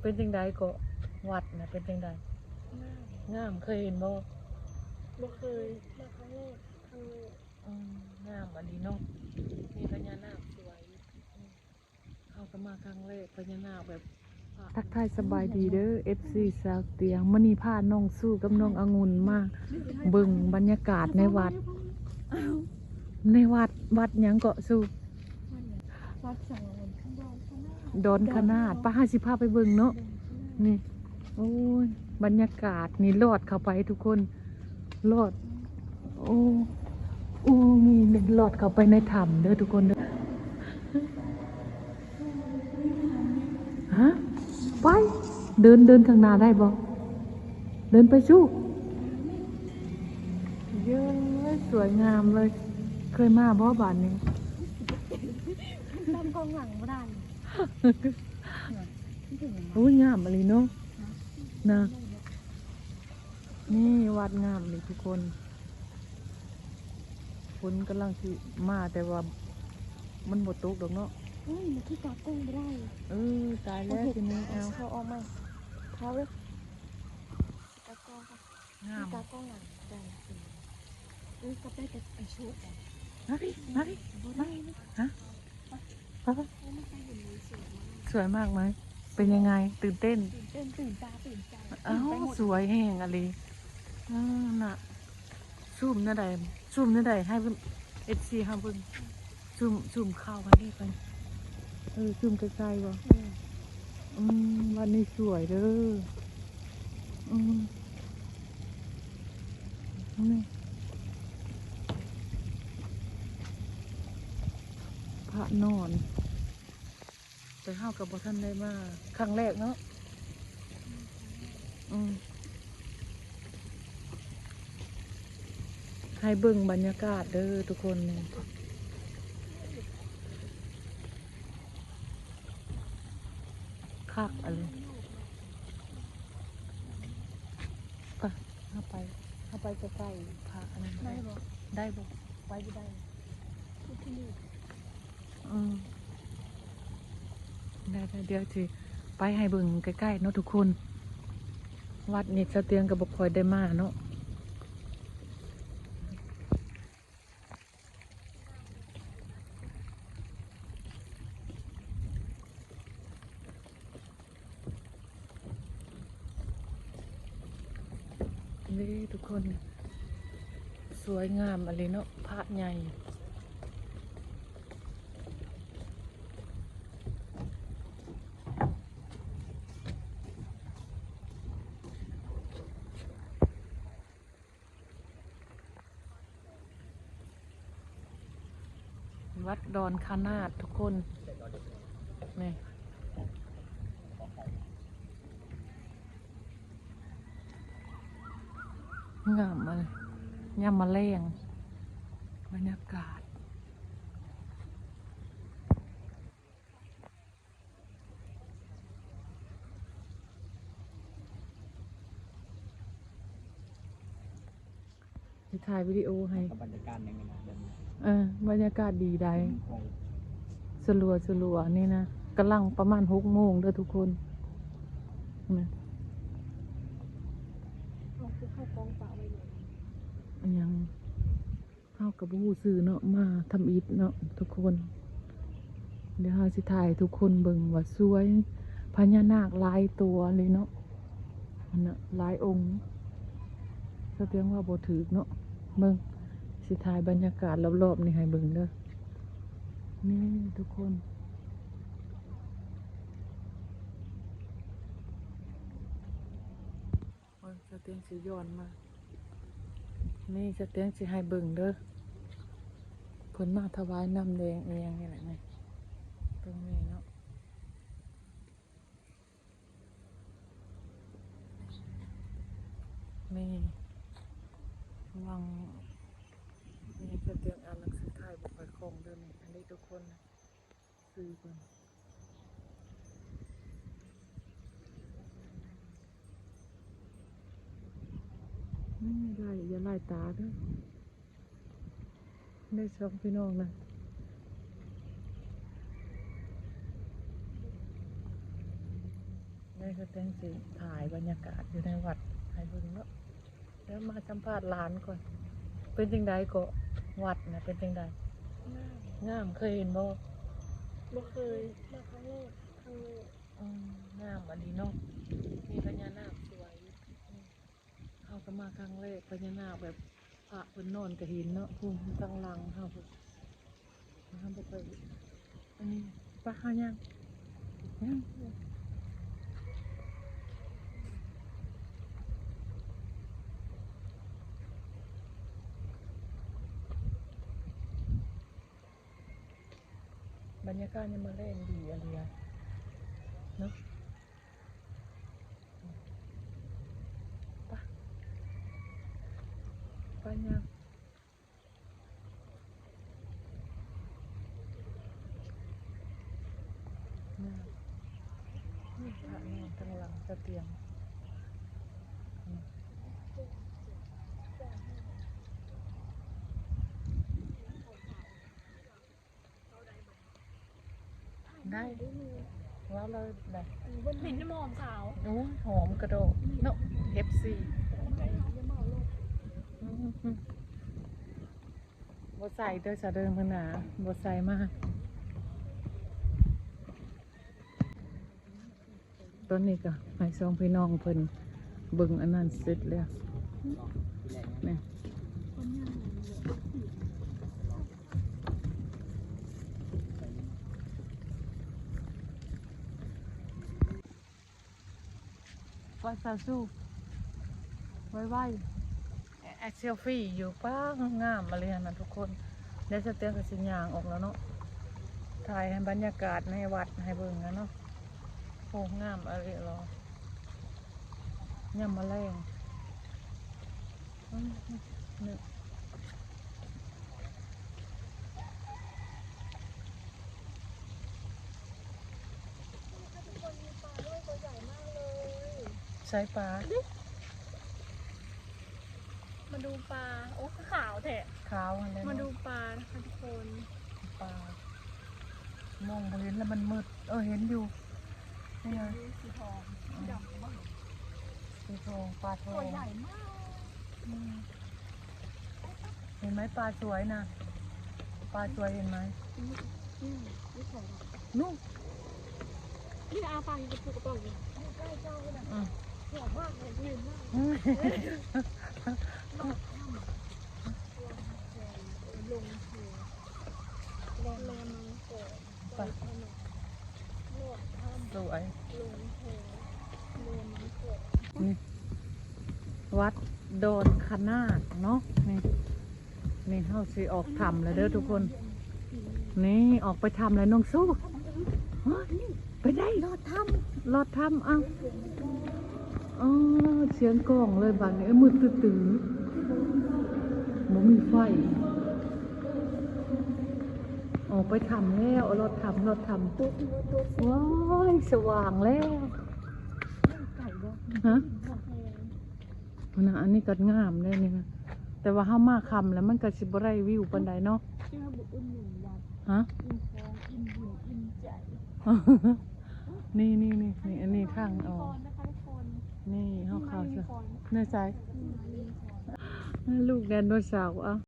เป็นจังใดก็วัดนะเป็นจังใดงามเคยเห็นบ่เคยมาครั้งแรกงามอันนี้เนาะมีพญานาคสวยเข้าก็มาครั้งแรกพญานาคแบบทักทายสบายดีเด้อ FC สาวเตียงมื้อนี้พาน้องสู้กับน้ององุ่นมาเบิ่งบรรยากาศในวัดหยังเกาะสู้วัดสังวรข้างบนดอนขนาดป้าสิพาไปเบิ่งเนาะนี่โอ้ยบรรยากาศนี่ลอดเข้าไปทุกคนลอดโอ้มีลอดเข้าไปในถ้ำเด้อทุกคนเด้อฮะไปเดินข้างหน้าได้บ่เดินไปสู้เยอะสวยงามเลยเคยมาบ่บ้านนี้ตามกองหลังบ่ได้โอ้ยงามอะไรเนาะนะนี่วัดงามเลยทุกคนฝนกำลังสิมาแต่ว่ามันหมดตกดอกเนาะมันที่กากงไม่ได้ตายแล้วทีนี้เอา เขาออกมาเขาเลยกากงงามกากงหลังได้ก็ได้แต่ไอชุดมาดิฮะสวยมากไหมเป็นยังไงตื่นเต้นตื่นตาตื่นใจสวยแห้งอะไรน่ะซูมนั่นใดให้เพิ่นHCห้าเพิ่นซูมเข้ามาได้ไปซูมใกล้ๆบ่วันนี้สวยเด้อนี่พระนอนแต่เฮากับบ่ทันได้มาครั้งแรกเนาะให้เบิ่งบรรยากาศเด้อทุกคนนี่คักอะไรเข้าไปใกล้ๆพระอันนั้นได้บ่ไปบ่ได้ได้เดี๋ยวสิไปให้เบิ่งใกล้ๆเนาะทุกคนวัดนี่สะเตียงกับบ่ค่อยได้มาเนาะนี่ทุกคนสวยงามอะไรเนาะพระใหญ่วัดดอนคานาดทุกคนนี่งามเลยย่ำมาแรงบรรยากาศจะถ่ายวิดีโอให้บรรยากาศยังไงนะบรรยากาศดีได้สลัวนี่นะกำลังประมาณ6 โมงเด้อทุกคนนะเข้ากองเปล่าไปเลยยังเข้ากับผู้ซื้อเนาะมาทำอิฐเนาะทุกคนเดี๋ยวเราสิถ่ายทุกคนเบิ่งว่าสวยพญานาคหลายตัวเลยเนาะน่ะหลายองค์แสดงว่าบ่ถูกเนาะเบิ่งสิถ่ายบรรยากาศรอบๆนี่ให้เบิ่งเด้อนี่ทุกคนสเตียงสิย้อนมานี่สเตียงสิให้เบิ่งเด้อเพิ่นมาถวายน้ำแดงเองนี่แหละไงตรงนี้เนาะนี่วังนี่สเตียงอ่านหนังสือไทยบ่ค่อยคล่องเด้อนี่อันนี้ทุกคนซื้อเพิ่นได้อย่าไล่ตาเด้อได้สองพี่น้องนะนี่ นี่คือเต้นสิถ่ายบรรยากาศอยู่ในวัดให้เบิ่งเนาะแล้วมาสัมภาษณ์ร้านก่อนเป็นจังใดก็วัดนะเป็นจังใดงามเคยเห็นบ่ บ่เคยมาครั้งแรก งามอันนี้เนาะมีพญานาคสวยเขาก็มาครั้งแรกพญานาคแบบพระเพิ่นนอนก็เห็นเนาะภูมิตั้งหลังเขาบ่เคยอันนี้ปะเฮายังบรรยากาศยังมาเล่นดีอะไรเนาะไปยังนี่พระนอนตั้งหลังตะเตียงได้ว้าวเลยได้ เห็นน้ำหอมขาว โอ้ยหอมกระโดดเนาะเฮฟซีบใส่เด้อจะเดินมาหนาบใส่มากตอนนี้ก็ให้สองพี่น้องเพิ่นเบิ่งอันนั้นเสร็จแล้วนี่ว่าซาซูไว้แอคเซลฟี่อยู่ป้างามมาเลยนะทุกคนได้สเตียงกับสิญญางออกแล้วเนาะถ่ายให้บรรยากาศในวัดให้เบิ่งนะเนาะโอ้งามอะไรหรอย่ำมาแรงนี่ใช้ปลา มาดูปลาโอ้ขาวแท้ ขาวอะไร มาดู เนาะ ปลานะคะทุกคน ปลามองบ่เห็นแล้วมันมืดเห็นอยู่นี่ไง สีทองดำมาก สีทองปลาท ตั อ ว ง ใหญ่มาก เห็นไหมปลาสวยนะปลาสวยเห็นไหม นี่ของ นู่น นี่อาปลาอยู่กระปุกกระป๋องอยู่ใกล้เจ้าเลยนะ อืม หอมมากเลยเห็นมาก อืม ลงเสือแรงมังกรไปถนนโลดถ้ำ สวย ลงเสือแรงมังกร นี่วัดโดนขนาดเนาะนี่เฮาสิออกทำแล้วเด้อทุกคน นี่ออกไปทำแล้วน้องสู้ฮะไปได้รอดทำเอ้าเสียงกล้องเลยบัดนี้มืดตื้อๆบ่มีไฟออกไปทำแล้วรถทำว้ายสว่างแล้ว ไก่บ่ ฮะ กาแฟ นะอันนี้ก็งามเลยนี่นะแต่ว่าเฮามาคำแล้วมันก็สิบ่ได้วิวปานใดเนาะ ชื่อบุอุ่นหนึ่งวัด ฮะ อิ่มท้องอิ่มบุญอิ่มใจ นี่อันนี้ทางออก นะคะทุกคน นี่เฮาเข้าซะ ฟอน ในใจ มีฟอน ลูกแดนโดเสาร์อ่ะ